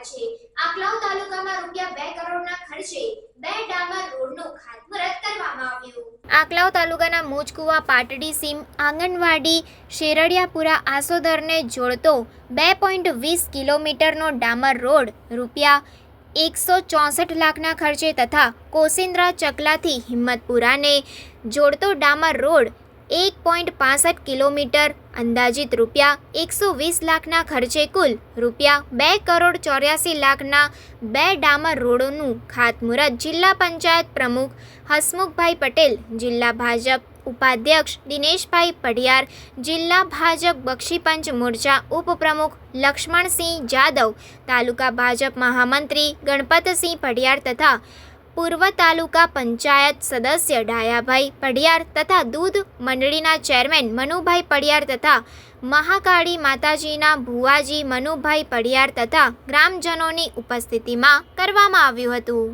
રહ્યા છે। આકલાવ તાલુકામાં રૂપિયા 2 કરોડના ખર્ચે 2 ડામર રોડનું ખાતમુહૂર્ત કરવામાં આવ્યું। આકલાવ તાલુકાના મોજકુવા પાટડી સીમ આંગણવાડી શેરડિયાપુરા આસોદરને જોડતો 2.20 કિલોમીટરનો ડામર રોડ રૂપિયા 164 લાખના ખર્ચે તથા કોસિન્દ્રા ચકલાથી હિંમતપુરાને જોડતો ડામર રોડ 1.65 કિલોમીટર અંદાજિત રૂપિયા 120 લાખના ખર્ચે કુલ રૂપિયા 2 કરોડ 84 લાખના 2 ડામર રોડોનું ખાતમુહૂર્ત જિલ્લા પંચાયત પ્રમુખ હસમુખભાઈ પટેલ, જિલ્લા ભાજપ ઉપાધ્યક્ષ દિનેશભાઈ પઢિયાર, જિલ્લા ભાજપ બક્ષીપંચ મોરચા ઉપપ્રમુખ લક્ષ્મણસિંહ જાદવ, તાલુકા ભાજપ મહામંત્રી ગણપતસિંહ પઢિયાર તથા પૂર્વ તાલુકા પંચાયત સદસ્ય ડાયાભાઈ પઢિયાર તથા દૂધ મંડળીના ચેરમેન મનુભાઈ પઢિયાર તથા મહાકાળી માતાજીના ભુવાજી મનુભાઈ પઢિયાર તથા ગ્રામજનોની ઉપસ્થિતિમાં કરવામાં આવ્યું હતું।